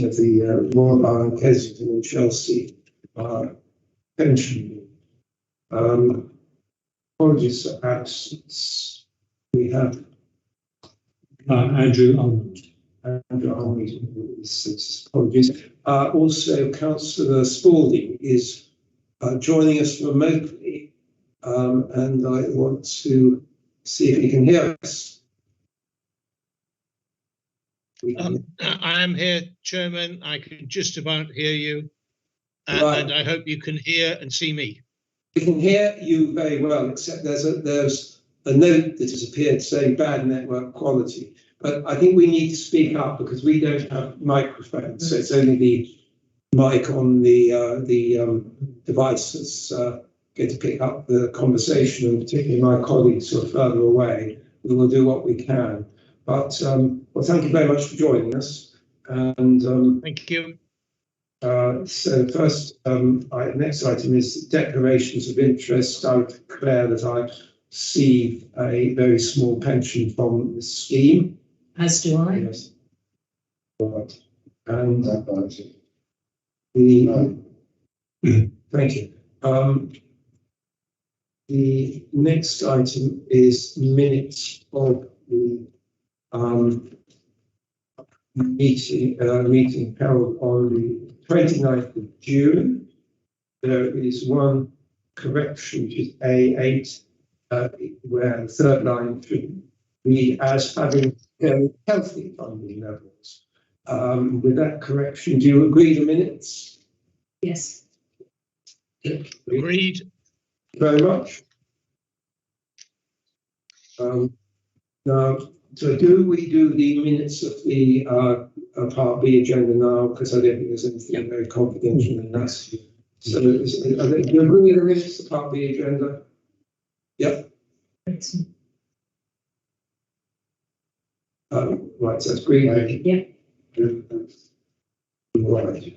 meeting of the Royal Island, Kensington and Chelsea pension. Apologies for absence. We have Andrew Almond. Apologies. Also, Councillor Spalding is joining us remotely, and I want to see if he can hear us. I am here, Chairman. I can just about hear you, Right. and I hope you can hear and see me. We can hear you very well, except there's a note that has appeared saying bad network quality. But I think we need to speak up because we don't have microphones, so it's only the mic on the device that's going to pick up the conversation, and particularly my colleagues who are further away. We will do what we can. But well, thank you very much for joining us. And thank you. So first, next item is declarations of interest. I would declare that I receive a very small pension from the scheme. As do I. Yes. Right. And thank you. The next item is minutes of the meeting held on the 29th of June. There is one correction, which is A8, where the third line should read as having healthy funding levels. With that correction, do you agree to minutes? Yes. Agreed. Very much. Now, so do we do the minutes of the Part B agenda now? Because I don't think there's anything very confidential in that. So, do you agree with the minutes of the Part B agenda? Yep. Right, so that's green. Yeah. Right.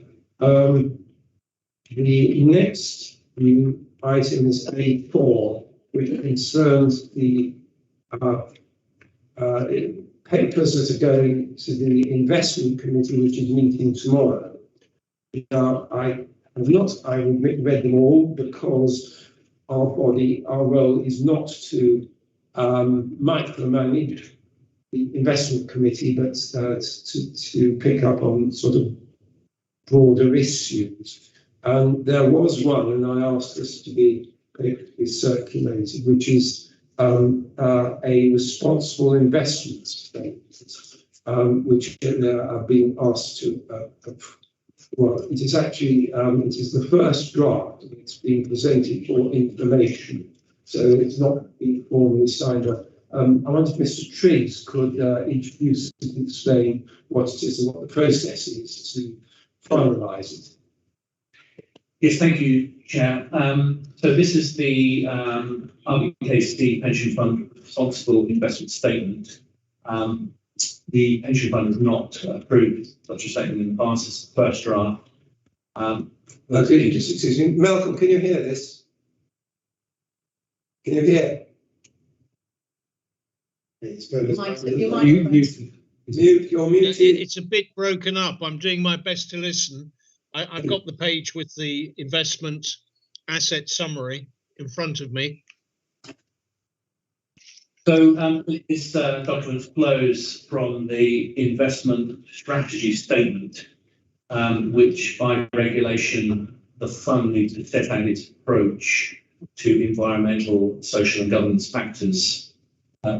The next item is A4, which concerns the papers that are going to the investment committee, which is meeting tomorrow. Now, I haven't read them all because our role is not to micromanage the investment committee, but to pick up on sort of broader issues. And there was one, and I asked this to be circulated, which is a responsible investment statement, which are being asked to. Well, it is actually it is the first draft. It's being presented for information, so it's not being formally signed up. I wonder if Mr. Triggs could introduce and explain what it is and what the process is to finalise it. Yes, thank you, Chair. So this is the RBKC Pension Fund Responsible Investment Statement. The Pension Fund has not approved such a statement in the past. It's the first draft. Excuse me. Malcolm, can you hear this? Can you hear? You're muted. It's a bit broken up. I'm doing my best to listen. I've got the page with the investment asset summary in front of me. So this document flows from the investment strategy statement, which by regulation, the fund needs to set out its approach to environmental, social and governance factors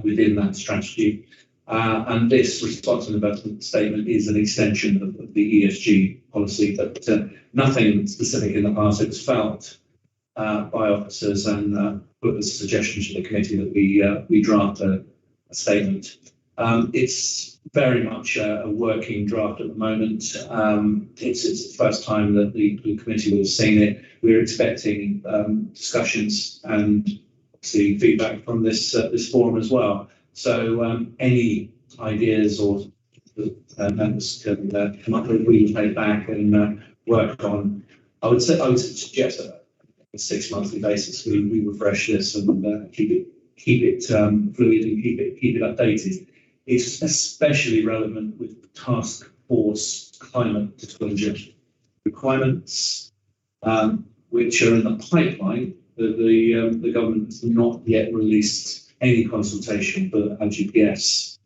within that strategy. And this responsible investment statement is an extension of the ESG policy, but nothing specific in the past. It was felt by officers and put as a suggestion to the committee that we draft a statement. It's very much a working draft at the moment. It's the first time that the committee will have seen it. We're expecting discussions and obviously feedback from this forum as well. So any ideas or members can come up with, we can take back and work on. I would suggest that on a 6-monthly basis we refresh this and keep it fluid and keep it updated. It's especially relevant with task board's climate disclosure requirements, which are in the pipeline. The government has not yet released any consultation for LGPS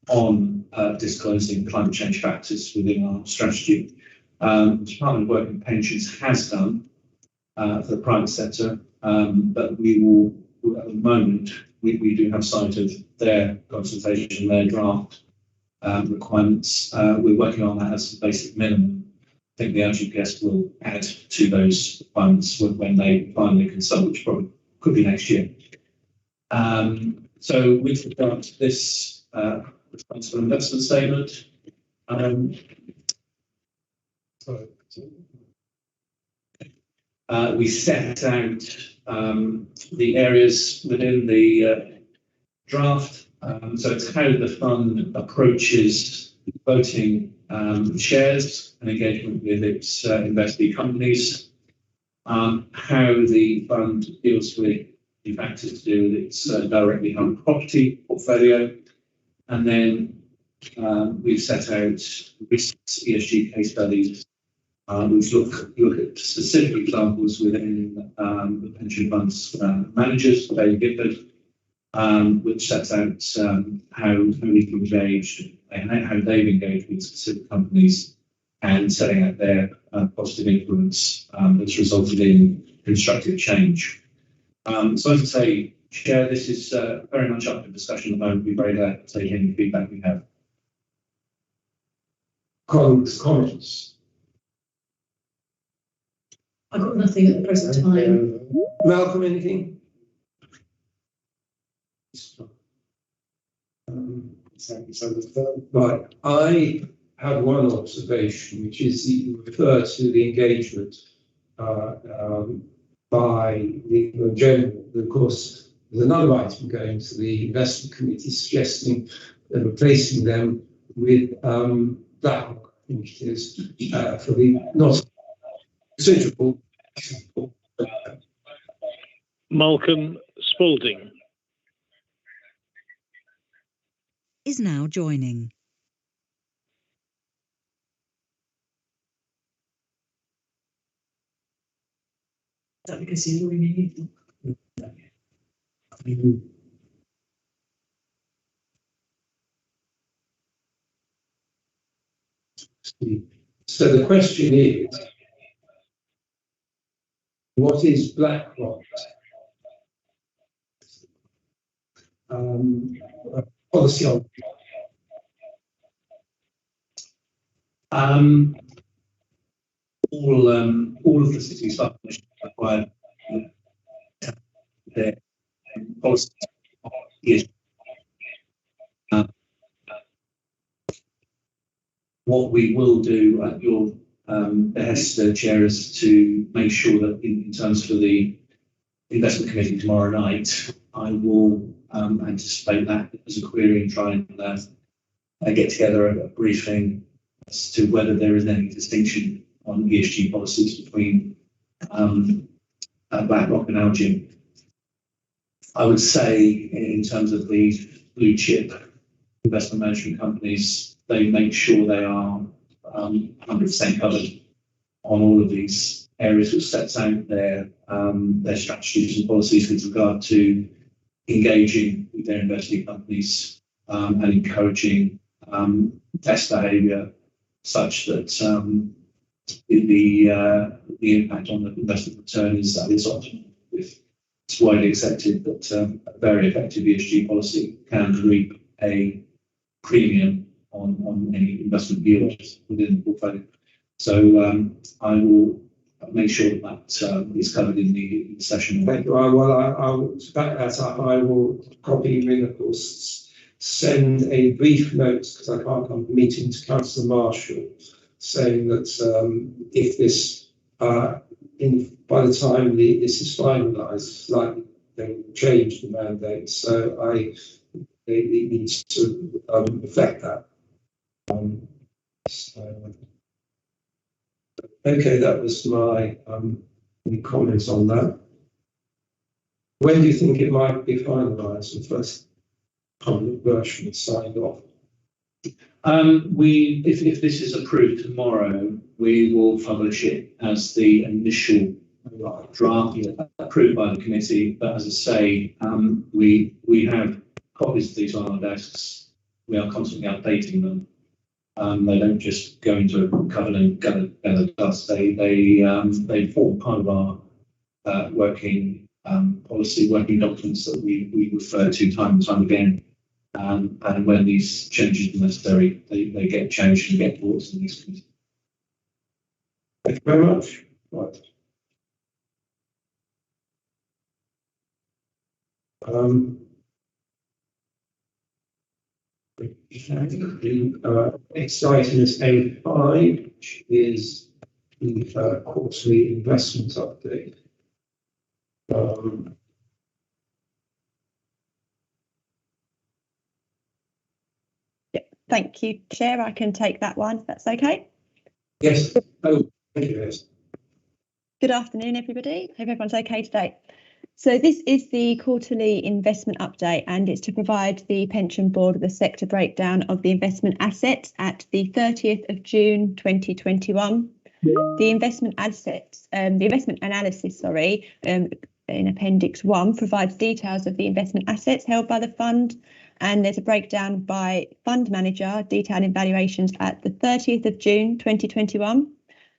on disclosing climate change factors within our strategy. The Department of Work and Pensions has done for the private sector, but we will, at the moment, we do have sight of their consultation, their draft requirements. We're working on that as a basic minimum. I think the LGPS will add to those requirements when they finally consult, which probably could be next year. So with regard to this responsible investment statement, we set out the areas within the draft. So it's how the fund approaches voting shares and engagement with its investee companies, how the fund deals with the factors to do with its directly owned property portfolio, and then we've set out risks, ESG case studies. We've look at specific examples within the pension funds managers, David Gifford, which sets out how we've engaged and how they've engaged with specific companies and setting out their positive influence that's resulted in constructive change. So as I say, Chair, this is very much up for discussion at the moment. We'd be very glad to take any feedback we have. Comments? I've got nothing at the present time. Malcolm, anything? Right. I have one observation, which is you refer to the engagement by the general. Of course, there's another item going to the investment committee suggesting replacing them with BlackRock, I think it is, for the not considerable. Malcolm Spalding is now joining. Is that because you're doing So the question is, what is BlackRock? Policy on all of the city's partnerships require their policies. What we will do at your behest, Chair, is to make sure that in terms for the investment committee tomorrow night, I will anticipate that as a query and try and get together a briefing as to whether there is any distinction on ESG policies between BlackRock and Algin. I would say in terms of the blue chip investment management companies, they make sure they are 100% covered on all of these areas, which sets out their strategies and policies with regard to engaging with their investee companies and encouraging test behaviour such that the impact on the investment return is optimal. It's widely accepted that a very effective ESG policy can reap a premium on any investment yield within the portfolio. So I will make sure that is covered in the session. Thank you. I will back that up. I will copy you in, of course, send a brief note, because I can't come to meeting, to Councillor Marshall, saying that if this, by the time this is finalised, likely they will change the mandate. So it needs to affect that. Okay, that was my comments on that. When do you think it might be finalised? The first public version is signed off? If this is approved tomorrow, we will publish it as the initial draft approved by the committee. But as I say, we have copies of these on our desks. We are constantly updating them. They don't just go into a cupboard and gather dust. They form part of our working policy, working documents that we refer to time and time again. And when these changes are necessary, they get changed and get brought to these committees. Thank you very much. Right. Next item is A5, which is the quarterly investment update. Thank you, Chair. I can take that one, if that's okay. Yes. Oh, thank you. Yes. Good afternoon, everybody. Hope everyone's okay today. So this is the quarterly investment update, and it's to provide the pension board with a sector breakdown of the investment assets at the 30th of June 2021. The investment assets, the investment analysis, in Appendix 1 provides details of the investment assets held by the fund, and there's a breakdown by fund manager detailing valuations at the 30th of June 2021,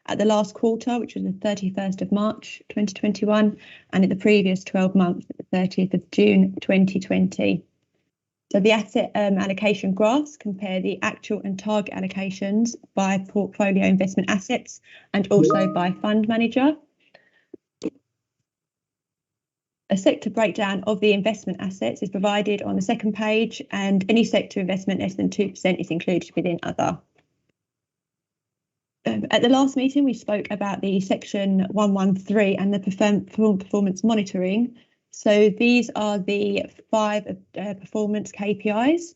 at the last quarter, which was the 31st of March 2021, and at the previous 12 months at the 30th of June 2020. So the asset allocation graphs compare the actual and target allocations by portfolio investment assets and also by fund manager. A sector breakdown of the investment assets is provided on the second page, and any sector investment less than 2% is included within other. At the last meeting, we spoke about the section 113 and the performance monitoring. So these are the 5 performance KPIs.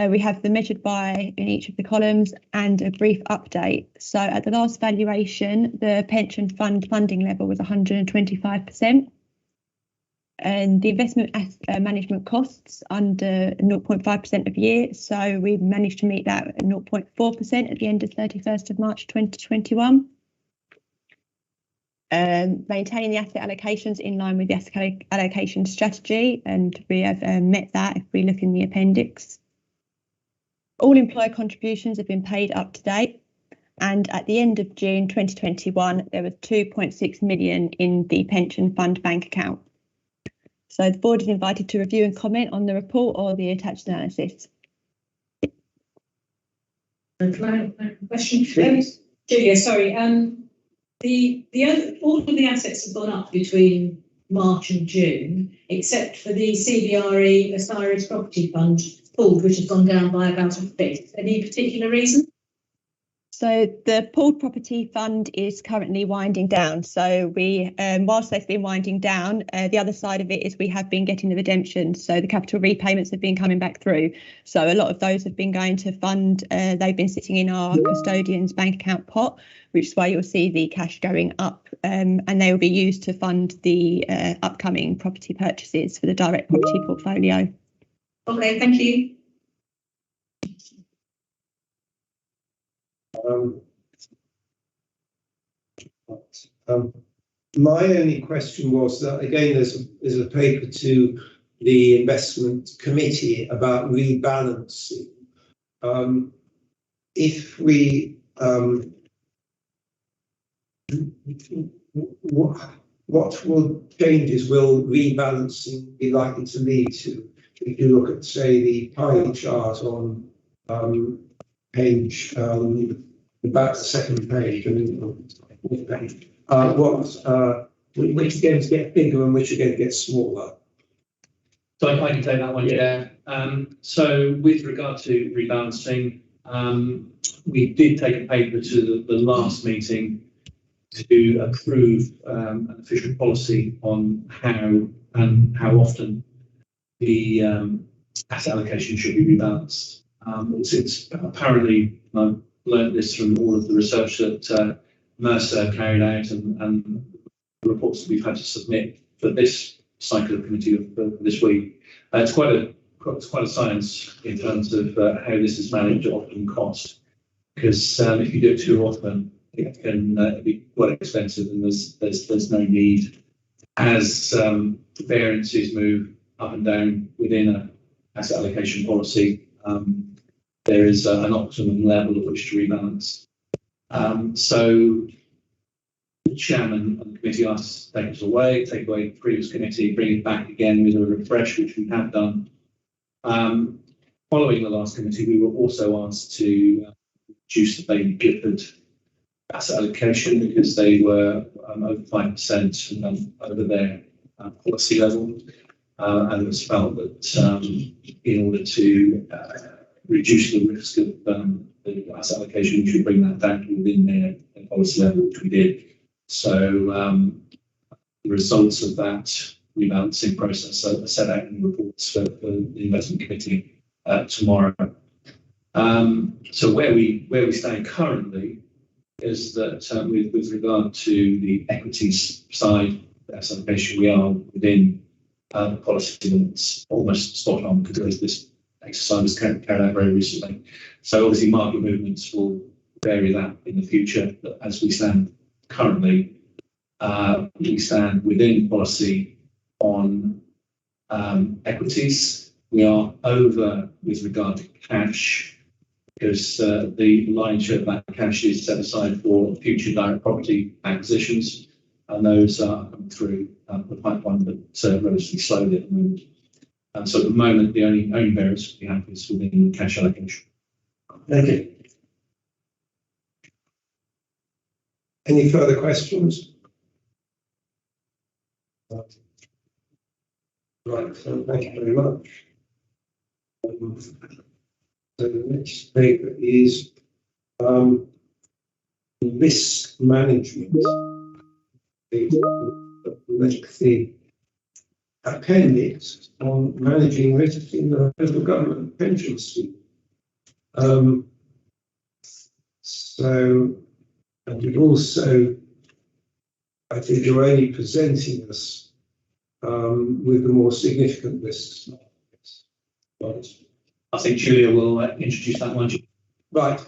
We have the measured by in each of the columns and a brief update. So at the last valuation, the pension fund funding level was 125%. And the investment management costs under 0.5% of year. So we managed to meet that at 0.4% at the end of 31st of March 2021. Maintaining the asset allocations in line with the asset allocation strategy, and we have met that if we look in the appendix. All employer contributions have been paid up to date, and at the end of June 2021, there was 2.6 million in the pension fund bank account. So the board is invited to review and comment on the report or the attached analysis. Question, Julia, sorry. All of the assets have gone up between March and June, except for the CBRE Osiris Property Fund pooled, which has gone down by about a bit. Any particular reason? So the pooled property fund is currently winding down. So we, whilst they've been winding down, the other side of it is we have been getting the redemptions. So the capital repayments have been coming back through. So a lot of those have been going to fund. They've been sitting in our custodian's bank account pot, which is why you'll see the cash going up, and they will be used to fund the upcoming property purchases for the direct property portfolio. Okay, thank you. My only question was that, again, there's a paper to the investment committee about rebalancing. If we what changes will rebalancing be likely to lead to? If you look at, say, the pie chart on page about the second page, which are going to get bigger and which are going to get smaller? So I can take that one, yeah. So with regard to rebalancing, we did take a paper to the last meeting to approve an official policy on how often the asset allocation should be rebalanced. It's apparently, I've learned this from all of the research that Mercer carried out and the reports that we've had to submit for this cycle of committee for this week. It's quite quite a science in terms of how this is managed at optimum cost. Because if you do it too often, it can be quite expensive, and there's no need. As variances move up and down within a asset allocation policy, there is an optimum level at which to rebalance. So the chairman of the committee asked to take away the previous committee, bring it back again with a refresh, which we have done. Following the last committee, we were also asked to reduce the Bailey Gifford asset allocation because they were over 5% over their policy level. And it was felt that in order to reduce the risk of the asset allocation, we should bring that down to within their policy level, which we did. So the results of that rebalancing process are set out in the reports for the investment committee tomorrow. So where we stand currently is that with regard to the equities side asset allocation, we are within the policy limits, almost spot on, because this exercise was carried out very recently. So obviously market movements will vary that in the future, but as we stand currently, we stand within policy on equities. We are over with regard to cash, because the lion's share of that cash is set aside for future direct property acquisitions, and those are coming through the pipeline, but relatively slowly at the moment. And so at the moment, the only variance we have is within the cash allocation. Thank you. Any further questions? Right, so thank you very much. So the next paper is risk management. The lengthy appendix on managing risk in the federal government pension scheme. And it also, I think you're only presenting us with the more significant risks. Right. I think Julia will introduce that one. Right.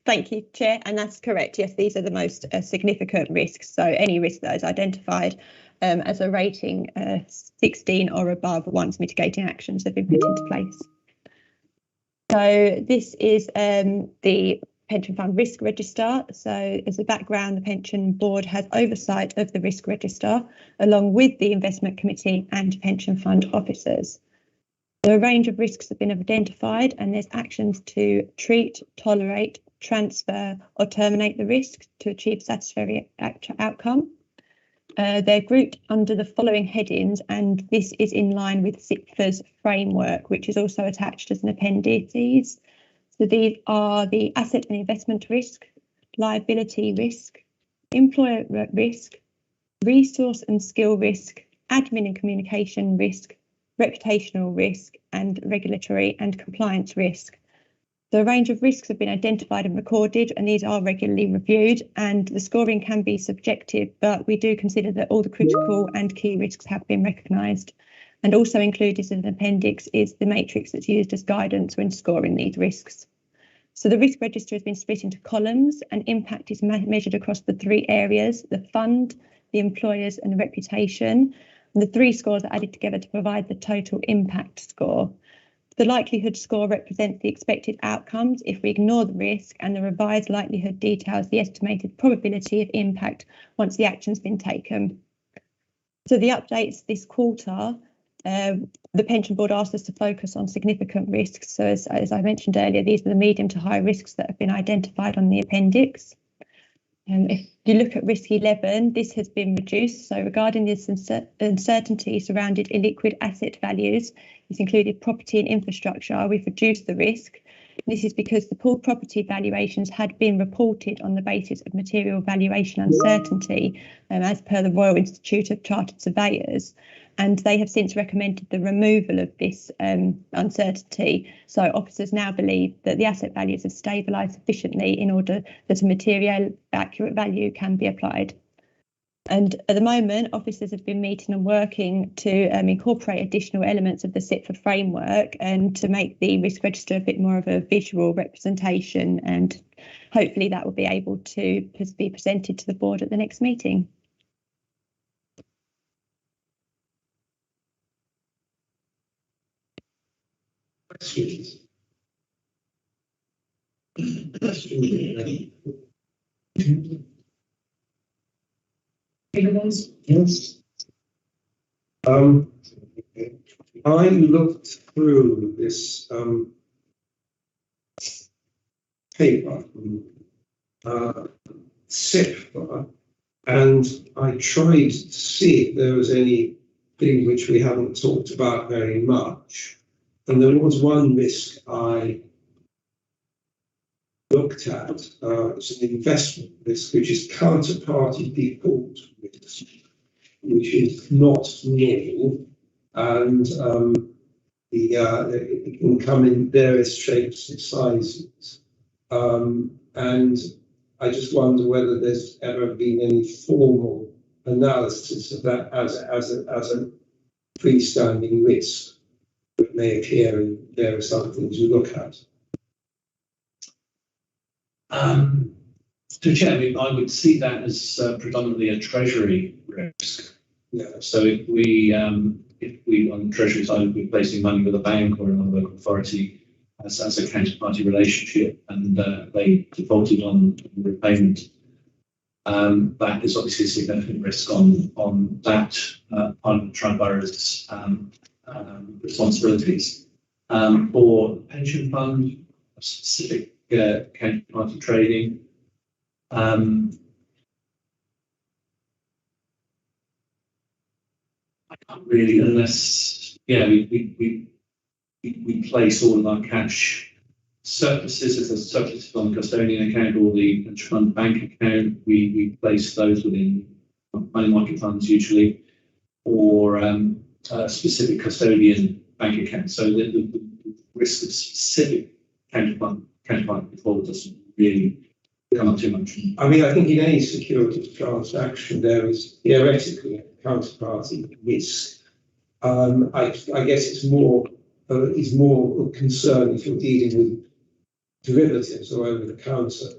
Thank you, Chair. And that's correct. Yes, these are the most significant risks. So any risk that is identified as a rating 16 or above once mitigating actions have been put into place. So this is the Pension Fund Risk Register. So as a background, the Pension Board has oversight of the Risk Register along with the Investment Committee and pension fund officers. A range of risks have been identified, and there's actions to treat, tolerate, transfer or terminate the risk to achieve satisfactory outcome. They're grouped under the following headings, and this is in line with SIPFA's framework, which is also attached as an appendices. So these are the asset and investment risk, liability risk, employer risk, resource and skill risk, admin and communication risk, reputational risk, and regulatory and compliance risk. The range of risks have been identified and recorded, and these are regularly reviewed, and the scoring can be subjective, but we do consider that all the critical and key risks have been recognised. And also included in the appendix is the matrix that's used as guidance when scoring these risks. So the risk register has been split into columns, and impact is measured across the three areas: the fund, the employers, and the reputation. And the three scores are added together to provide the total impact score. The likelihood score represents the expected outcomes if we ignore the risk, and the revised likelihood details the estimated probability of impact once the action's been taken. So the updates this quarter, the Pension Board asked us to focus on significant risks. So as I mentioned earlier, these are the medium to high risks that have been identified on the appendix. If you look at risk 11, this has been reduced. So regarding this uncertainty surrounding illiquid asset values, it's included property and infrastructure, we've reduced the risk. This is because the pooled property valuations had been reported on the basis of material valuation uncertainty, as per the Royal Institute of Chartered Surveyors, and they have since recommended the removal of this uncertainty. So officers now believe that the asset values have stabilised sufficiently in order that a material accurate value can be applied. And at the moment, officers have been meeting and working to incorporate additional elements of the Sept framework and to make the risk register a bit more of a visual representation. And hopefully that will be able to be presented to the board at the next meeting. Questions? Yes. I looked through this paper, Sept, and I tried to see if there was anything which we haven't talked about very much. And there was one risk I looked at. It's an investment risk, which is counterparty default risk, which is not nil, and it can come in various shapes and sizes. And I just wonder whether there's ever been any formal analysis of that as a freestanding risk that may appear in various other things you look at. To Chair, I would see that as predominantly a treasury risk. Yeah. So if we on the treasury side, we're placing money with a bank or another local authority as a counterparty relationship, and they defaulted on repayment, that is obviously a significant risk on that part of the Tri-Borough's responsibilities. For the pension fund, a specific counterparty trading, I can't really, unless we place all of our cash surpluses, if there's surpluses on the custodian account or the pension fund bank account, we place those within money market funds usually, or a specific custodian bank account. So the risk of specific counterparty default doesn't really come up too much. I mean, I think in any securities transaction there is theoretically a counterparty risk. I guess it's more of concern if you're dealing with derivatives or over the counter,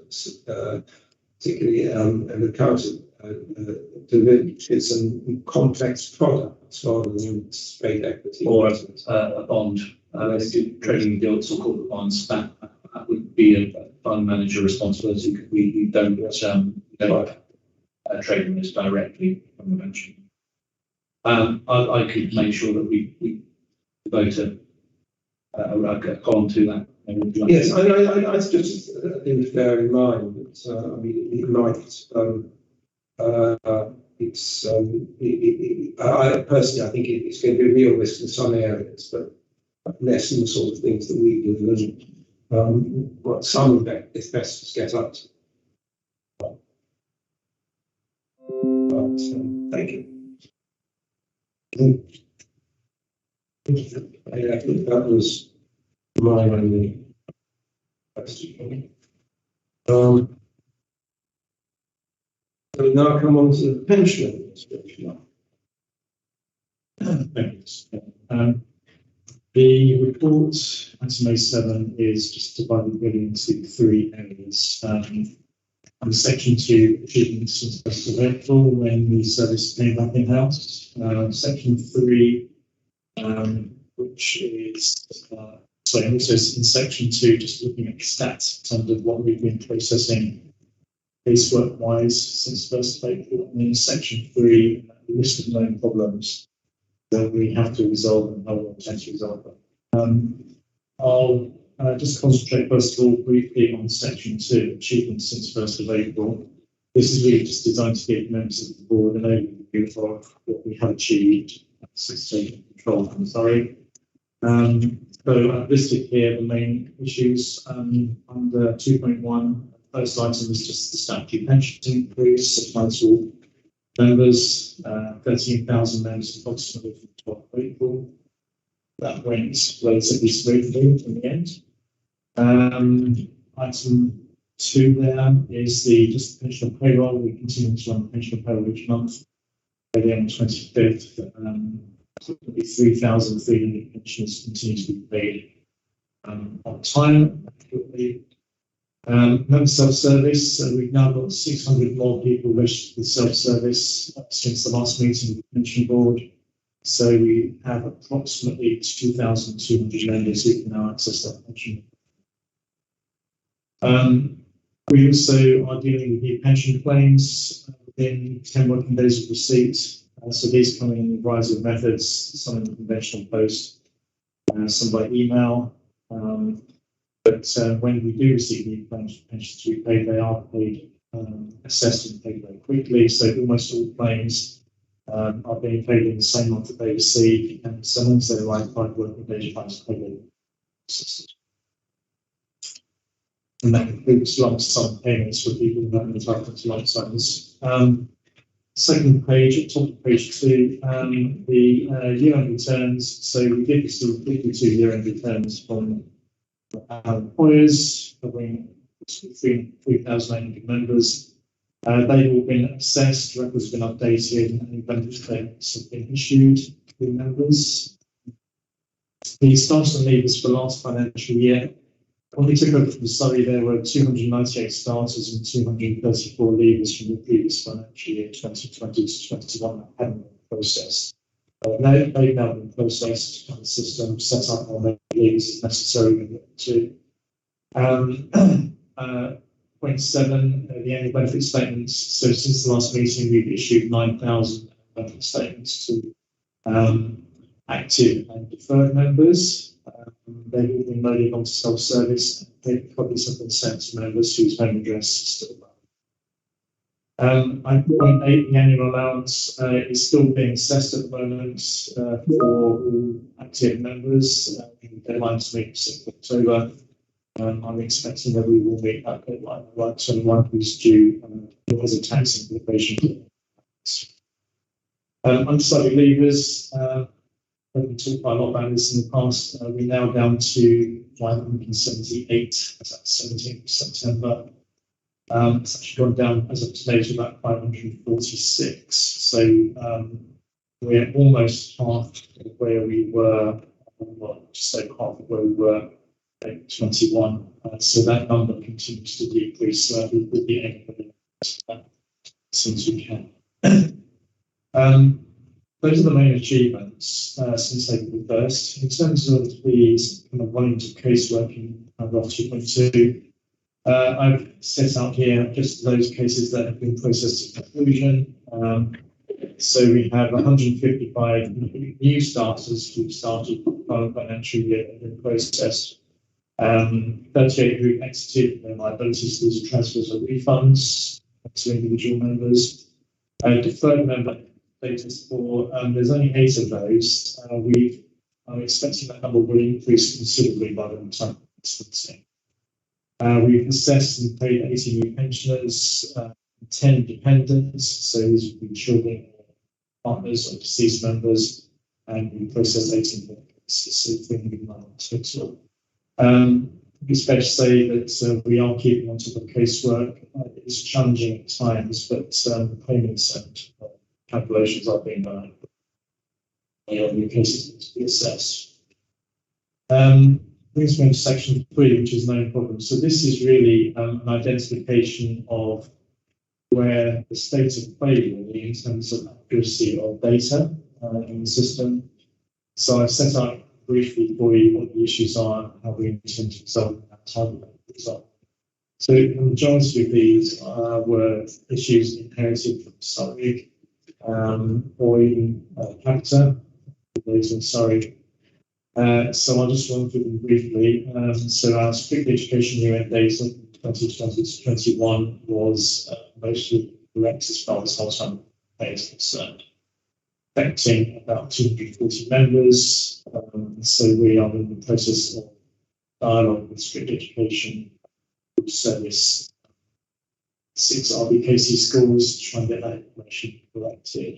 particularly over the counter derivatives and complex products rather than straight equity. Or a bond, trading gilts or corporate bonds, that would be a fund manager responsibility, because we don't trade in this directly from the pension. I could make sure that we devote a column to that. Yes, I just think bear in mind that I mean it might. I personally, I think it's going to be a real risk in some areas, but less in the sort of things that we do. What some investors get up to. Thank you. I think that was my only question. So we now come on to the pension administration. Thanks. The report, item A7, is just divided into 3 areas. Under section 2, achievements since 1st of April, when the service came back in-house. Section 3, which is, sorry, also in section 2, just looking at stats in terms of what we've been processing casework-wise since 1st of April. And in section 3, a list of known problems that we have to resolve and how we intend to resolve them. I'll just concentrate first of all briefly on section 2, achievements since 1st of April. This is really just designed to give members of the board an overview of what we have achieved since taking control. I'm sorry. So I've listed here the main issues under 2.1. First item is just the statutory pension increase, applies to all members, 13,000 members approximately from 12th of April. That went relatively smoothly in the end. Item 2 there is the just pension payroll. We continue to run pension payroll each month. By the end of 25th, 3,300 pensions continue to be paid on time. Member self-service, we've now got 600 more people registered with self-service since the last meeting of the pension board. So we have approximately 2,200 members who can now access that pension. We also are dealing with new pension claims within 10 working days of receipt. So these come in a variety of methods, some in the conventional post, some by email. But when we do receive new claims for pensions to be paid, they are paid, assessed and paid very quickly. So almost all claims are being paid in the same month that they receive, and some also like 5 working days funds paid. And that includes lump sum payments for people who have entitled to lump sums. Second page, at top of page 2, the year-end returns. So we did sort of 52 year-end returns from our employers, covering 3,800 members. They've all been assessed, records have been updated, and benefit statements have been issued to members. The starters and leavers for last financial year. When we took over from Surrey, there were 298 starters and 234 leavers from the previous financial year, 2020 to 21, that hadn't been processed. They've now been processed on the system, set up on their leaves as necessary. Point 7, the annual benefit statements. So since the last meeting, we've issued 9,000 benefit statements to active and deferred members. They've all been loaded onto self-service. They've probably been sent to members whose home address is still valid. 9.8, the annual allowance is still being assessed at the moment for all active members. The deadline to meet 6th of October. I'm expecting that we will meet that deadline. Like 21 who's due as a tax implication. Undecided leavers. We've talked quite a lot about this in the past. We're now down to 578 as at 17th of September. It's actually gone down as of today to about 546. So we're almost half of where we were, well, just over half of where we were in 21. So that number continues to decrease slightly with the aim of it as soon as we can. Those are the main achievements since April 1st. In terms of the kind of volumes of casework in paragraph 2.2, I've set out here just those cases that have been processed to conclusion. So we have 155 new starters who started the current financial year and been processed. 38 who exited their liabilities. These are transfers of refunds to individual members. Deferred member status for, there's only 8 of those. I'm expecting that number will increase considerably by the time of distancing. We've assessed and paid 80 new pensioners, 10 dependents, so these would be children, partners, or deceased members, and we processed 18 cases, so 309 total. It's fair to say that we are keeping on top of casework. It's challenging at times, but the payments and calculations are being done. New cases to be assessed. Brings me to section 3, which is known problems. So this is really an identification of where the state of play really in terms of accuracy of data in the system. So I've set out briefly for you what the issues are and how we intend to resolve that type of result. So the majority of these were issues inherited from Surrey or even Capita, those in Surrey. So I'll just run through them briefly. So our strict education year end data 2020 to 21 was mostly correct as far as wholesale pay is concerned, affecting about 240 members. So we are in the process of dialogue with strict education service 6 RBKC schools to try and get that information corrected.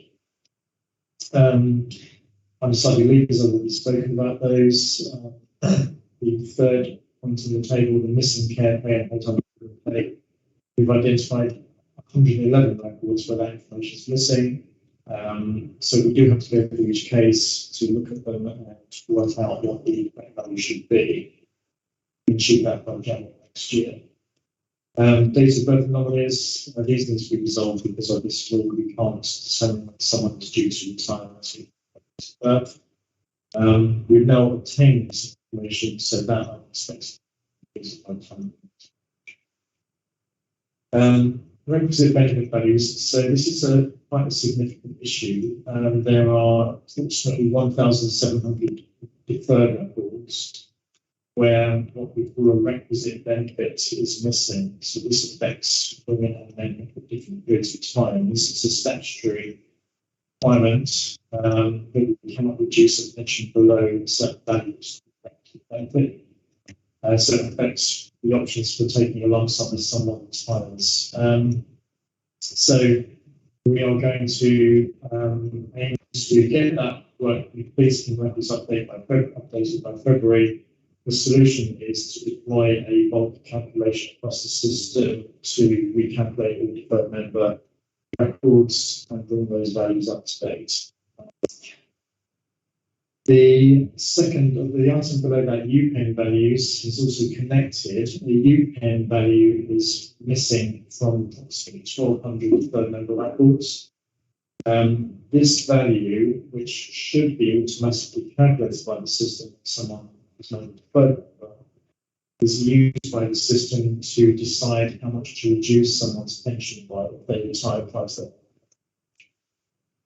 Undecided leavers, I've already spoken about those. The third point on the table, the missing care pay and hold on pay. we've identified 111 records where that information is missing. So we do have to go through each case to look at them and work out what the value should be and achieve that by January next year. Date of birth anomalies, these need to be resolved because obviously we can't send someone who's due to retire to birth. We've now obtained this information, so that I expect requisite benefit values. So this is quite a significant issue. There are approximately 1,700 deferred records where what we call a requisite benefit is missing. So this affects women and men at different periods of time. This is a statutory requirement that we cannot reduce a pension below certain values. Benefit. So it affects the options for taking a lump sum as someone retires. So we are going to aim to get that work completed and records updated by February. The solution is to deploy a bulk calculation across the system to recalculate all deferred member records and bring those values up to date. The second of the item below that UPEN values is also connected. The UPEN value is missing from approximately 1,200 deferred member records. This value, which should be automatically calculated by the system if someone is not a deferred member, is used by the system to decide how much to reduce someone's pension by if they retire prior to that.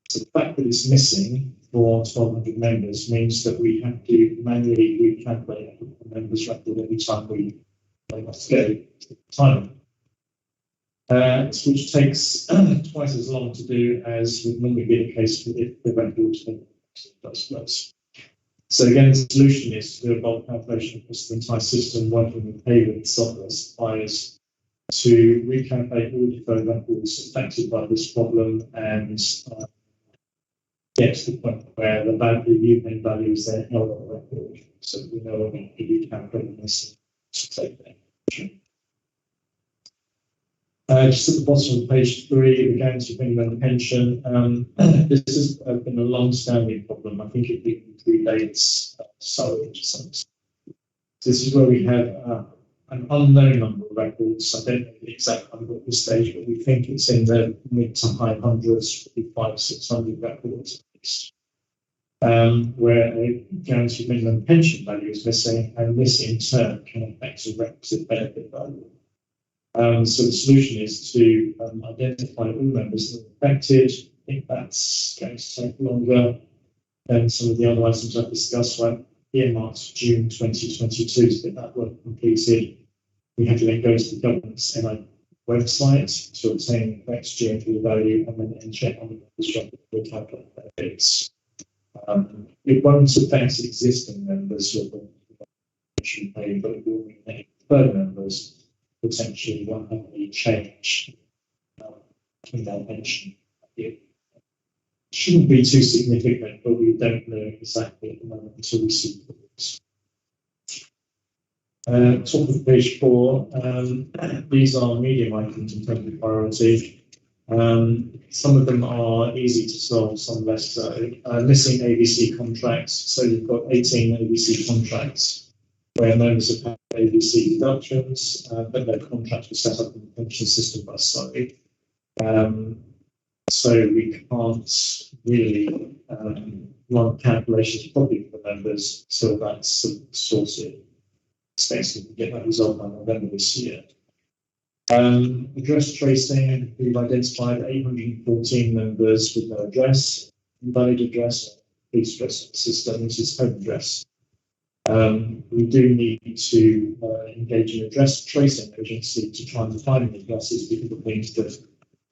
So the fact that it's missing for 1,200 members means that we have to manually recalculate the members' record every time we have to go to retirement. Which takes twice as long to do as would normally be the case if the record does close. So again, the solution is to do a bulk calculation across the entire system, working with payment software suppliers to recalculate all deferred records affected by this problem and get to the point where the UPEN values are held on the record, so we know when we recalculate this to take that. Just at the bottom of page 3, we're going to bring down the pension. This has been a long-standing problem. I think it predates Surrey to some extent. This is where we have an unknown number of records. I don't know the exact number at this stage, but we think it's in the mid to high hundreds, 500-600 records at least, where a guaranteed minimum pension value is missing, and this in turn can affect the requisite benefit value. So the solution is to identify all members that are affected. I think that's going to take longer than some of the other items I've discussed, like earmarked June 2022 to get that work completed. We have to then go to the government's NI website to obtain the next GMP value and then check on the members' record for calculate benefits. It won't affect existing members who have pension paid, but it will mean further members potentially won't have any change in their pension. It shouldn't be too significant, but we don't know exactly at the moment until we see reports. Top of page 4, these are medium items in terms of priority. Some of them are easy to solve, some less so. Missing ABC contracts, so you've got 18 ABC contracts where members have had ABC deductions, but their contracts were set up in the pension system by Surrey. So we can't really run calculations properly for the members until that's sorted. Expecting to get that resolved by November this year. Address tracing, we've identified 814 members with no address, invalid address, police address system, which is home address. We do need to engage an address tracing agency to try and find the addresses, because it means that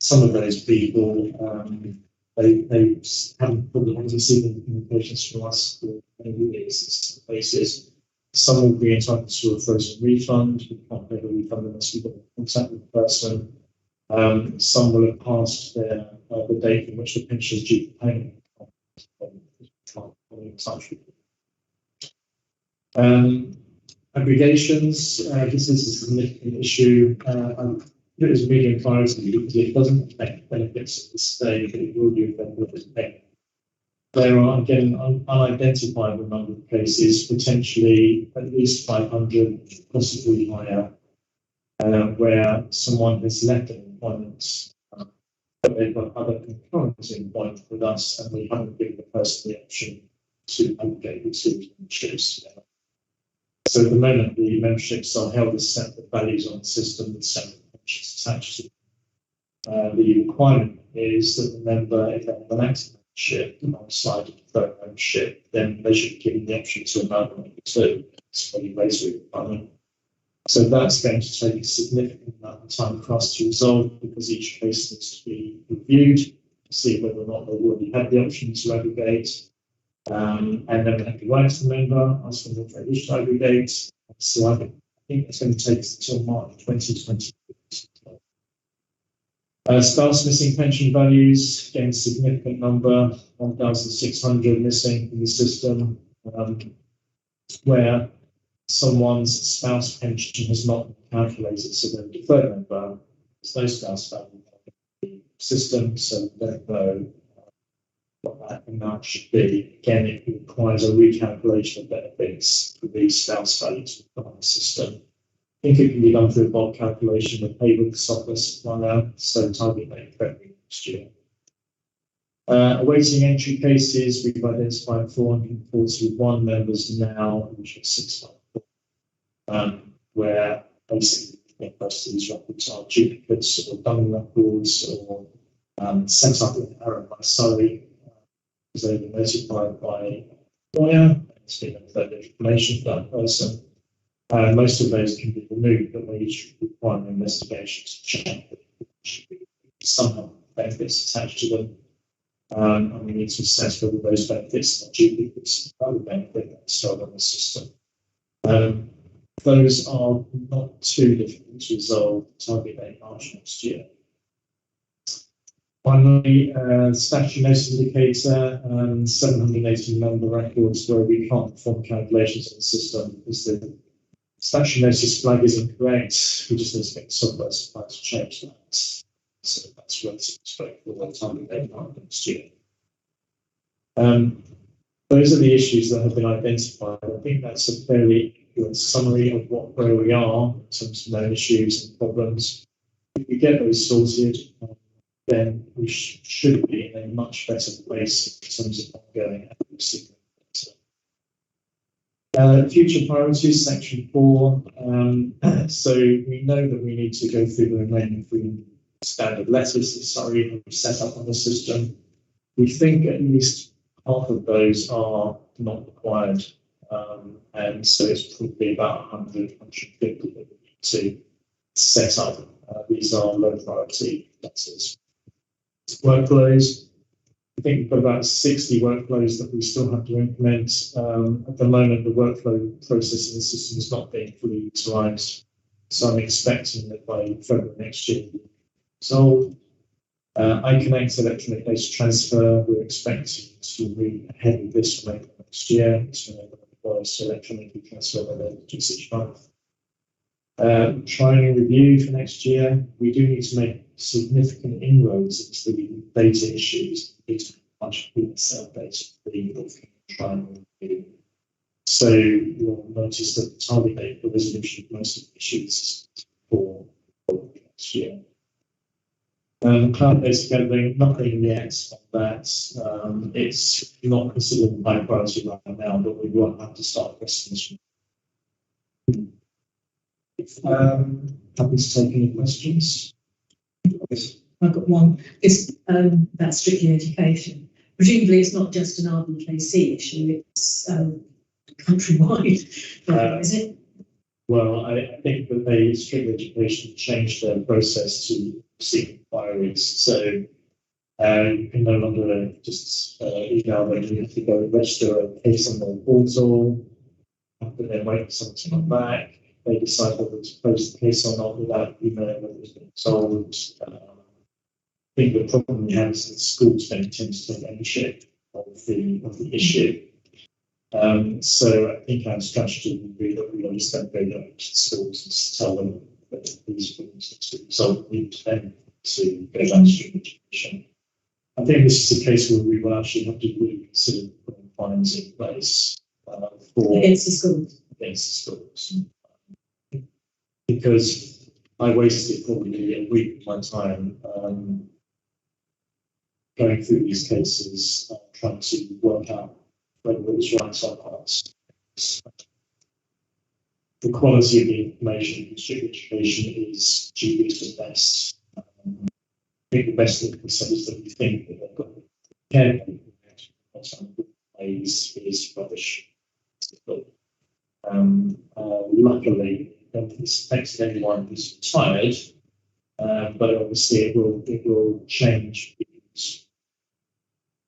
some of those people they haven't probably received any communications from us for many years basis. Some will be entitled to a frozen refund. We can't pay the refund unless we've got contact with the person. Some will have passed the date in which the pension is due for payment. Aggregations, this is a significant issue. It is medium priority because it doesn't affect benefits at this stage, but it will do benefits. There are, again, unidentifiable number of cases, potentially at least 500, possibly higher, where someone has left employment, but they've got other concurrent employment with us, and we haven't given the person the option to aggregate the two memberships. So at the moment, the memberships are held as separate values on the system with separate pensions attached to them. The requirement is that the member, if they have an active membership alongside a deferred membership, then they should be given the option to amalgamate the two. It's a regulatory requirement. So that's going to take a significant amount of time for us to resolve because each case needs to be reviewed to see whether or not they already had the option to aggregate. And then we have to write to the member, ask them if they wish to aggregate. So I think it's going to take until March 2020. Spouse missing pension values, again, significant number, 1,600 missing in the system, where someone's spouse pension has not been calculated. So the deferred member, there's no spouse value in the system, so we don't know what that amount should be. Again, it requires a recalculation of benefits for these spouse values on the system. I think it can be done through a bulk calculation with payment software supplier, so target date February next year. Awaiting entry cases, we've identified 441 members now, which is 6 where basically most of these records are duplicates or dummy records or set up in error by Surrey. Because they've been notified by a lawyer, it's been further information for that person. Most of those can be removed, but they each require an investigation to check that there should be some benefits attached to them. And we need to assess whether those benefits are duplicates of other benefit that's stored on the system. Those are not too difficult to resolve. Target date March next year. Finally, statutory notice indicator, 780 member records where we can't perform calculations on the system because the statutory notice flag is incorrect. We just need to get the software supplier to change that. So that's relatively straightforward. Target date next year. Those are the issues that have been identified. I think that's a fairly good summary of where we are in terms of known issues and problems. If we get those sorted, then we should be in a much better place in terms of ongoing advocacy. Future priorities, section 4. So we know that we need to go through the remaining 3 standard letters that Surrey have set up on the system. We think at least half of those are not required. And so it's probably about 100, 150 that we need to set up. These are low priority letters. Workflows, I think we've got about 60 workflows that we still have to implement. At the moment, the workflow process in the system is not being fully utilised. So I'm expecting that by February next year, so iConnect electronic data transfer, we're expecting to be ahead of this from April next year to enable employers to electronically transfer their wages each month. Training review for next year, we do need to make significant inroads into the data issues. It's much PSL data for the training review. So you'll notice that the target date for resolution of most of the issues for next year. Cloud data gathering, nothing yet on that. It's not considered a high priority right now, but we will have to start pressing this. Happy to take any questions. I've got one. It's about strictly education. Presumably, it's not just an RBKC issue; it's countrywide, is it? Well, I think that they strictly education changed their process to seek inquiries. So you can no longer just email them. You have to go register a case on the portal, and then wait for someone to come back. They decide whether to close the case or not without emailing whether it's been solved. I think the problem we have is that schools don't tend to take ownership of the issue. So I think our strategy would be that we understand go down to schools and tell them that these things result need them to go back to student education. I think this is a case where we will actually have to really consider putting fines in place for Against the schools. against the schools. Because I wasted probably a week of my time going through these cases, trying to work out whether it was right or not. The quality of the information in student education is dubious at best. I think the best thing to say is that we think that they've got care is rubbish. Luckily, it's affected anyone who's retired, but obviously it will change people's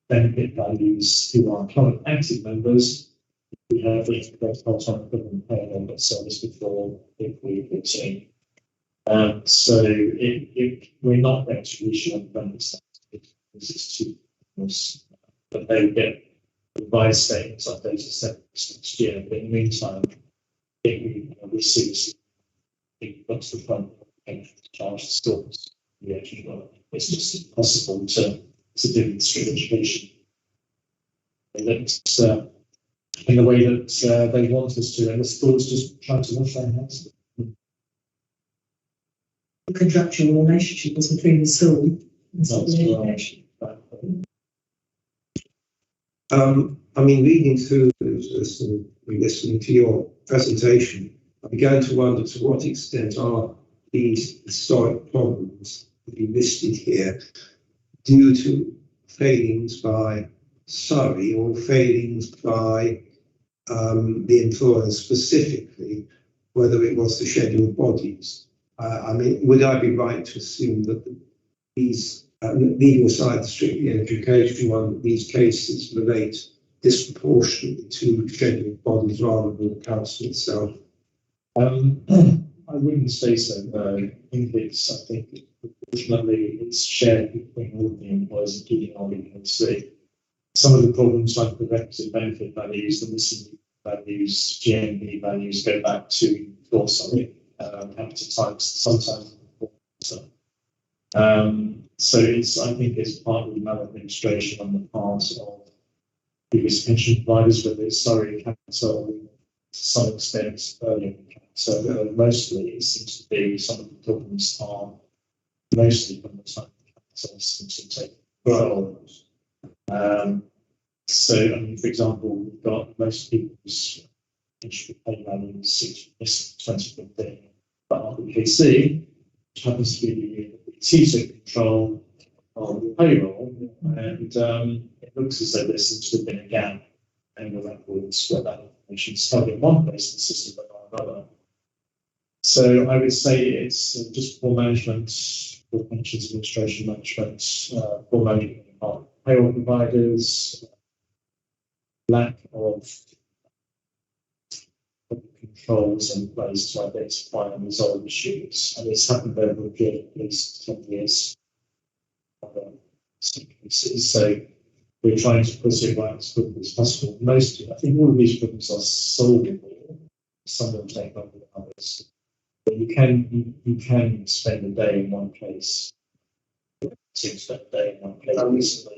benefit values who are current active members. We have integrated part-time equivalent pay on that service before if we continue. So we're not going to issue on benefits because it's too close, but they will get revised statements updated next year. But in the meantime, we seriously think what's the fund to charge the schools. It's just impossible to do with street education. It's in the way that they want us to, and the schools just trying to wash their hands. The contractual relationship was between the school and the education. I mean, reading through this and listening to your presentation, I began to wonder to what extent are these historic problems that you listed here due to failings by Surrey or failings by the employer specifically, whether it was the scheduled bodies. I mean, would I be right to assume that these, leaving aside the strictly education one, these cases relate disproportionately to scheduled bodies rather than the council itself? I wouldn't say so. I think unfortunately it's shared between all of the employers, including our EPC. Some of the problems like the requisite benefit values, the missing values, GMP values go back to capital types, sometimes. So I think it's partly maladministration on the part of previous pension providers, whether it's Surrey Capital, to some extent earlier. So mostly it seems to be some of the problems are mostly from the time capital seems to take control. So, I mean, for example, we've got most people's pension pay values since 2015, but on the PC, which happens to be the TSIC control of the payroll, and it looks as though there seems to have been a gap in the records where that information is held in one place in the system but not another. So I would say it's just poor management, poor pensions administration management, poor management of payroll providers, lack of controls in place to identify and resolve issues. And it's happened over a period of at least 10 years. So we're trying to put it right as quickly as possible. I think all of these problems are solvable. Some of them take longer than others. But you can spend a day in one place. Spend a day in one place recently.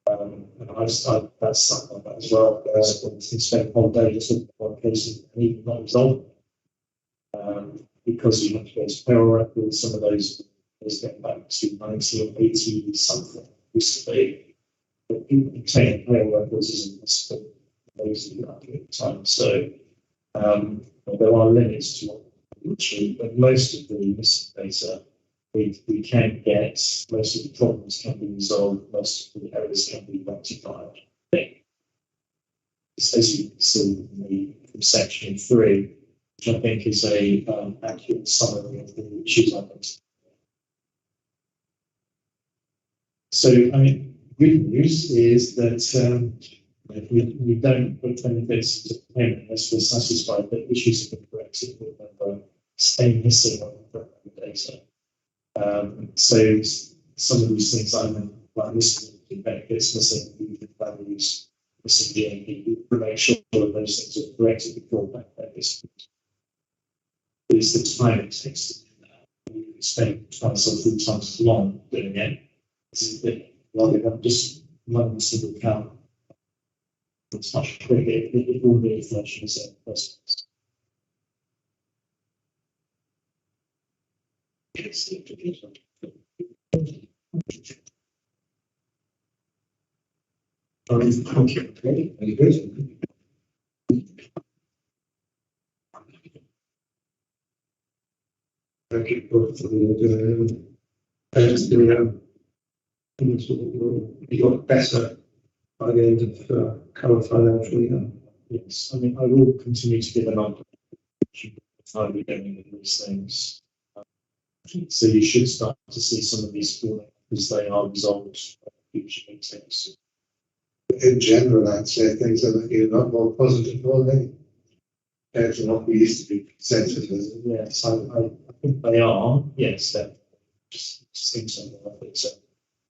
And I've started that's something like that as well. You can spend a whole day just in one place and even not resolve it. Because you have to go to payroll records, some of those get back to 90 or 80 something recently. But obtaining payroll records isn't possible in that period of time. So there are limits to what we can achieve, but most of the missing data we can get, most of the problems can be resolved, most of the errors can be rectified. As you can see from section 3, which I think is a accurate summary of the issues identified. So, I mean, good news is that we don't put benefits into payment unless we're satisfied that issues have been corrected. We'll stay missing on the data. So some of these things like missing benefits, missing values, missing GMP, make sure that those things are corrected before that is the time it takes to do that. You can spend twice or 3 times as long doing it. This is rather than just running a single count. It's much quicker if all the information is in the first place. Okay, very good. Thank you for the we got better by the end of current financial year. Yes, I mean, I will continue to give an update how we're going with these things. So you should start to see some of these falling as they are resolved in future meetings. In general, I'd say things are looking a lot more positive already compared to what we used to be presented with. Yes, I think they are. Yes, that just seems like it's a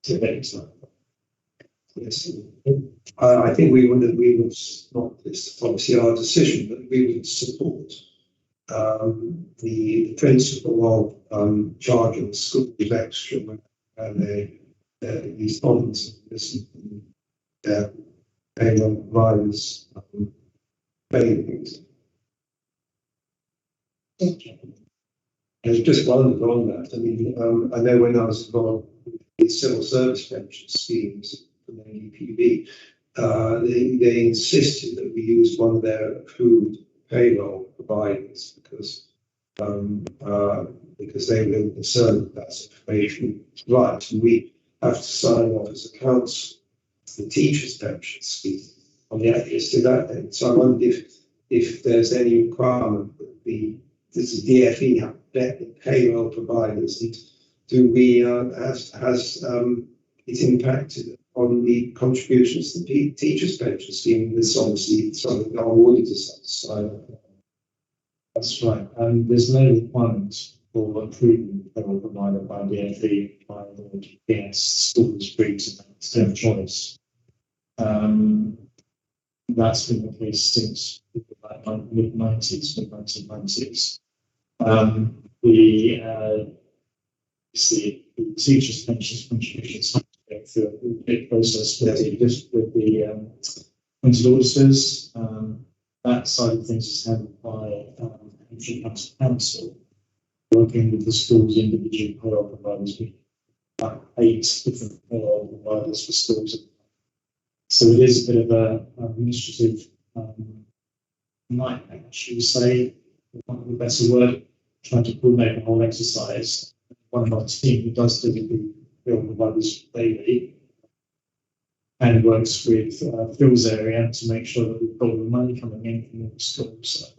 debate. Yes, I think we would not, it's obviously our decision, but we would support the principle of charging schools extra when they respond to this payment providers paying things. There's just one on that. I mean, I know when I was involved with the civil service pension schemes from the UPB, they insisted that we use one of their approved payroll providers because they were concerned that that's information right, and we have to sign off as a council the teachers' pension scheme on the access to that end. So I wonder if there's any requirement that this is DFE have payroll providers, and do we has it impacted on the contributions to the teachers' pension scheme? This obviously something our auditors have to sign off. That's right. There's no requirement for approving payroll provider by DFE by the PS schools free to make their choice. That's been the case since the mid-90s, mid-1990s. The teachers' pensions contributions have to go through a big process with the appointed auditors. That side of things is handled by Hampshire Council, working with the schools' individual payroll providers. We have 8 different payroll providers for schools. So it is a bit of an administrative nightmare, should we say, for want of a better word, trying to coordinate the whole exercise. One of our team who does typically payroll providers daily and works with Phil's area to make sure that we've got the money coming in from the schools.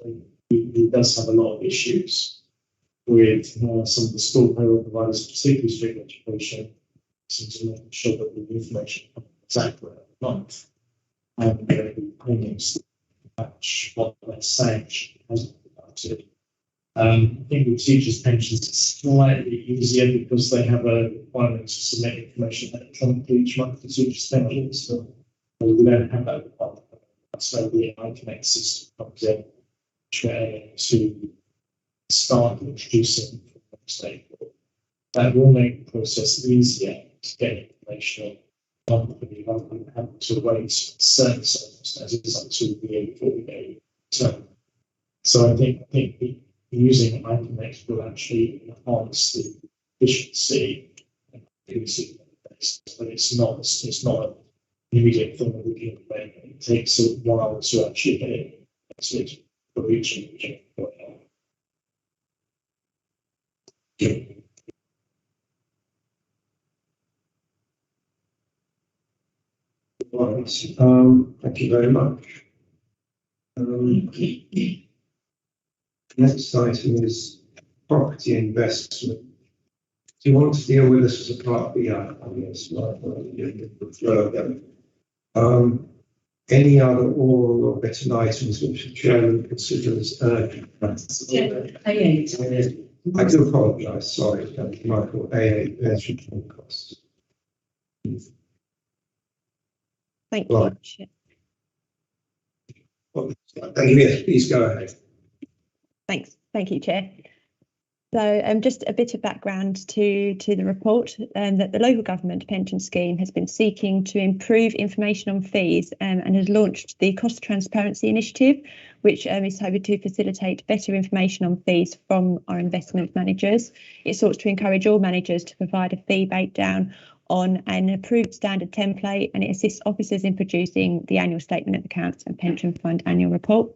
He does have a lot of issues with some of the school payroll providers, particularly strict education, to make sure that the information is accurate every month and the payments match what they're saying hasn't been adopted. I think with teachers' pensions it's slightly easier because they have a requirement to submit information electronically each month for teachers' pensions. So we don't have that requirement. That's where the iConnect system comes in, to start introducing from next April. That will make the process easier to get information monthly rather than having to wait certain circumstances until the year before we go term. So I think using iConnect will actually enhance the efficiency and accuracy of the base, but it's not an immediate thing that we can make. It takes a while to actually get it for each individual. Right. Thank you very much. Next item is property investment. Do you want to deal with this as a part B? Yes. Any other oral or written items which the chairman considers urgent? I do apologise, sorry, Michael, AA pension fund costs. Thank Right. you. Thank you. Yes, please go ahead. Thanks. Thank you, Chair. So just a bit of background to the report, that the local government pension scheme has been seeking to improve information on fees and has launched the Cost Transparency Initiative, which is hoping to facilitate better information on fees from our investment managers. It sought to encourage all managers to provide a fee breakdown on an approved standard template, and it assists officers in producing the annual statement of accounts and pension fund annual report.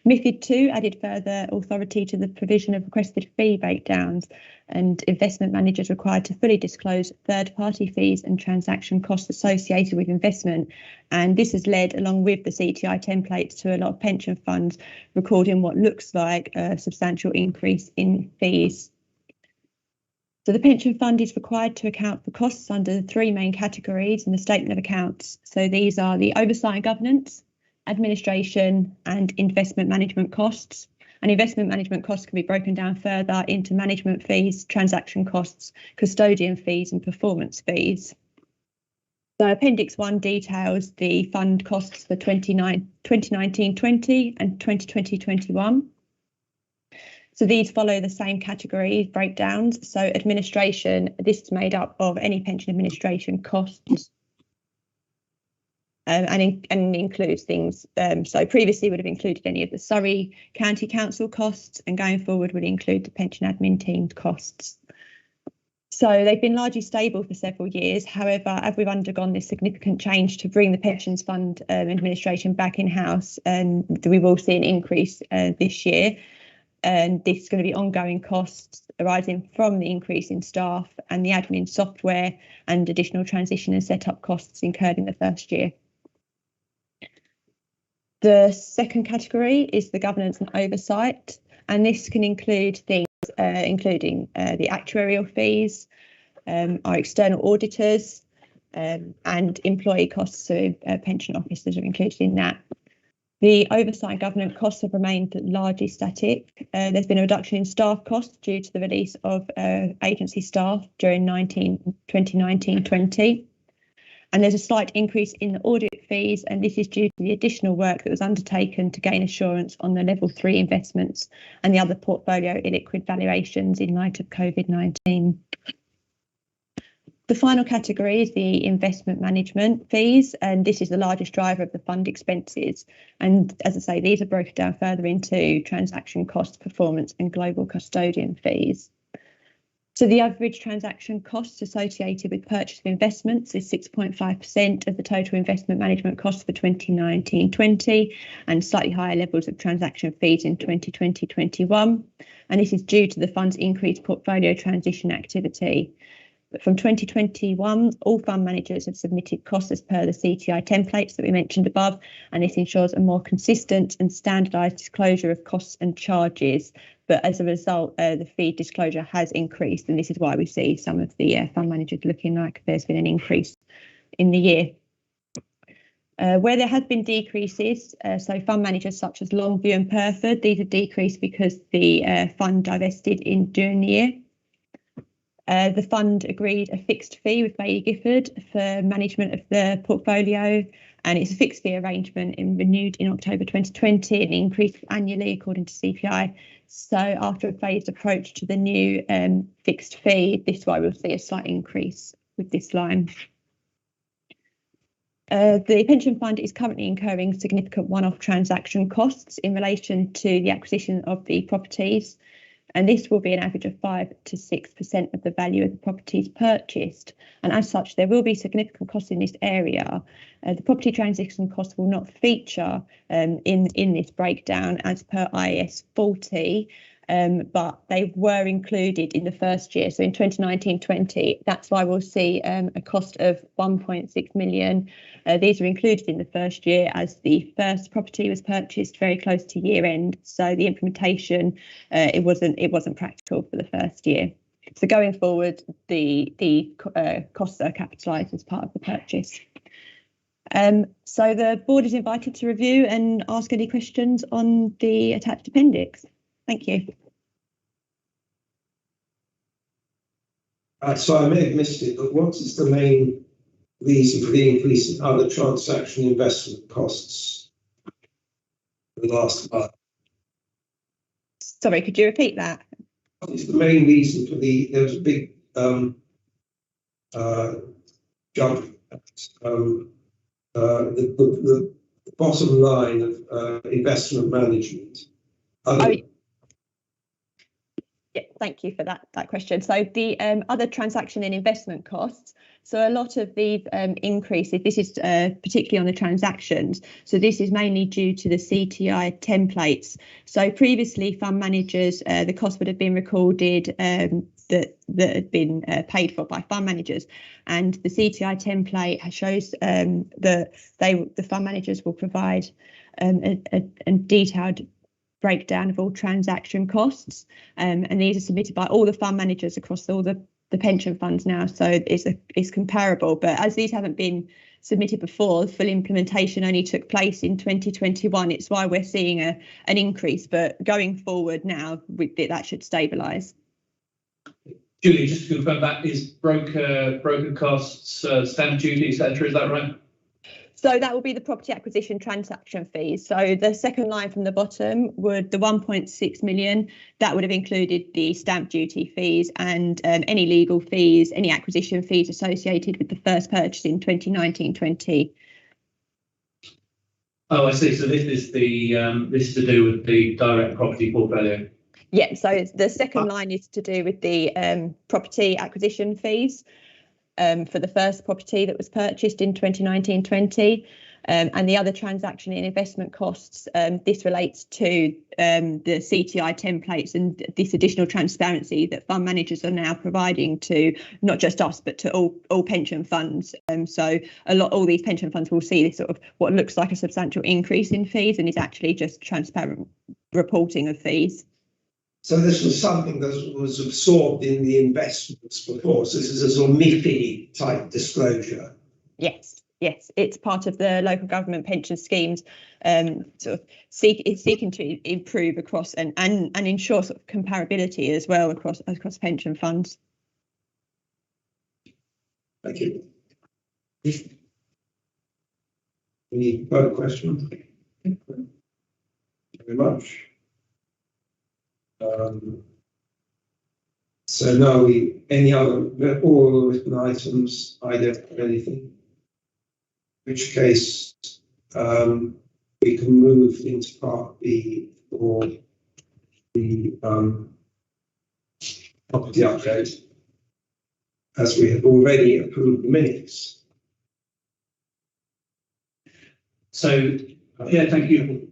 MiFID II added further authority to the provision of requested fee breakdowns, and investment managers required to fully disclose third-party fees and transaction costs associated with investment. And this has led, along with the CTI templates, to a lot of pension funds recording what looks like a substantial increase in fees. So the pension fund is required to account for costs under the three main categories in the statement of accounts. So these are the oversight and governance, administration and investment management costs. And investment management costs can be broken down further into management fees, transaction costs, custodian fees and performance fees. So Appendix 1 details the fund costs for 2019-20 and 2020-21. So these follow the same category breakdowns. So administration, this is made up of any pension administration costs. And includes things, so previously would have included any of the Surrey County Council costs, and going forward would include the pension admin team costs. So they've been largely stable for several years. However, as we've undergone this significant change to bring the pensions fund administration back in-house, and we will see an increase this year. And this is going to be ongoing costs arising from the increase in staff and the admin software and additional transition and setup costs incurred in the first year. The second category is the governance and oversight, and this can include things including the actuarial fees, our external auditors, and employee costs, so pension officers are included in that. The oversight and governance costs have remained largely static. There's been a reduction in staff costs due to the release of agency staff during 2019-20. And there's a slight increase in the audit fees, and this is due to the additional work that was undertaken to gain assurance on the level 3 investments and the other portfolio illiquid valuations in light of COVID-19. The final category is the investment management fees, and this is the largest driver of the fund expenses. And as I say, these are broken down further into transaction costs, performance and global custodian fees. So the average transaction costs associated with purchase of investments is 6.5% of the total investment management costs for 2019-20, and slightly higher levels of transaction fees in 2020-21. And this is due to the fund's increased portfolio transition activity. But from 2021, all fund managers have submitted costs as per the CTI templates that we mentioned above, and this ensures a more consistent and standardised disclosure of costs and charges. But as a result, the fee disclosure has increased, and this is why we see some of the fund managers looking like there's been an increase in the year. Where there has been decreases, so fund managers such as Longview and Purford, these have decreased because the fund divested during the year. The fund agreed a fixed fee with Baillie Gifford for management of the portfolio, and it's a fixed fee arrangement renewed in October 2020 and increased annually according to CPI. So after a phased approach to the new fixed fee, this is why we'll see a slight increase with this line. The pension fund is currently incurring significant one-off transaction costs in relation to the acquisition of the properties, and this will be an average of 5 to 6% of the value of the properties purchased. And as such, there will be significant costs in this area. The property transaction costs will not feature in this breakdown as per IAS 40, but they were included in the first year. So in 2019-20, that's why we'll see a cost of 1.6 million. These were included in the first year as the first property was purchased very close to year end. So the implementation, it wasn't practical for the first year. So going forward, the costs are capitalised as part of the purchase. So the board is invited to review and ask any questions on the attached appendix. Thank you. So I may have missed it, but what is the main reason for the increase in other transaction investment costs? the last month. Sorry, could you repeat that? It's the main reason for there was a big jump at the bottom line of investment management. Yeah, thank you for that question. So the other transaction and investment costs. So a lot of the increases, this is particularly on the transactions. So this is mainly due to the CTI templates. So previously, fund managers, the cost would have been recorded that had been paid for by fund managers, and the CTI template shows that the fund managers will provide a detailed breakdown of all transaction costs, and these are submitted by all the fund managers across all the pension funds now, so it's comparable. But as these haven't been submitted before, full implementation only took place in 2021. It's why we're seeing an increase, but going forward now that should stabilise. Julie, just to confirm, that is broker costs, stamp duty, etc. Is that right? So that will be the property acquisition transaction fees. So the second line from the bottom would the 1.6 million, that would have included the stamp duty fees and any legal fees, any acquisition fees associated with the first purchase in 2019-20. Oh, I see. So this is this is to do with the direct property portfolio. Yeah. So the second line is to do with the property acquisition fees. For the first property that was purchased in 2019-20, and the other transaction and investment costs, this relates to the CTI templates and this additional transparency that fund managers are now providing to not just us but to all pension funds. So all these pension funds will see this sort of what looks like a substantial increase in fees, and is actually just transparent reporting of fees. So this was something that was absorbed in the investments before. So this is a sort of MiFID type disclosure. Yes, it's part of the local government pension schemes, sort of seeking to improve across and ensure sort of comparability as well across pension funds. Thank you. Any further questions? Thank you very much. So now any other oral written items? I don't have anything. In which case we can move into part B for the property update, as we have already approved the minutes. So yeah, thank you.